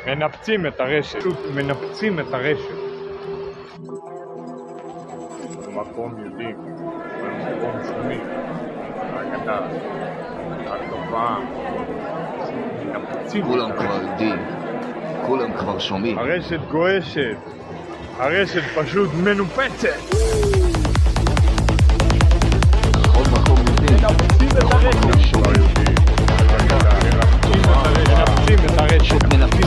מנפצים את הרשת, פשוט מנפצים את הרשת. במקום יודעים, במקום שומעים, האגדה, התופעה, מנפצים את כולם כבר הרשת. יודעים, כולם כבר שומעים. הרשת גועשת, הרשת פשוט מנופצת. בכל מקום יודעים, בכל מקום שומעים. מנפצים את הרשת. פשוט מנפצים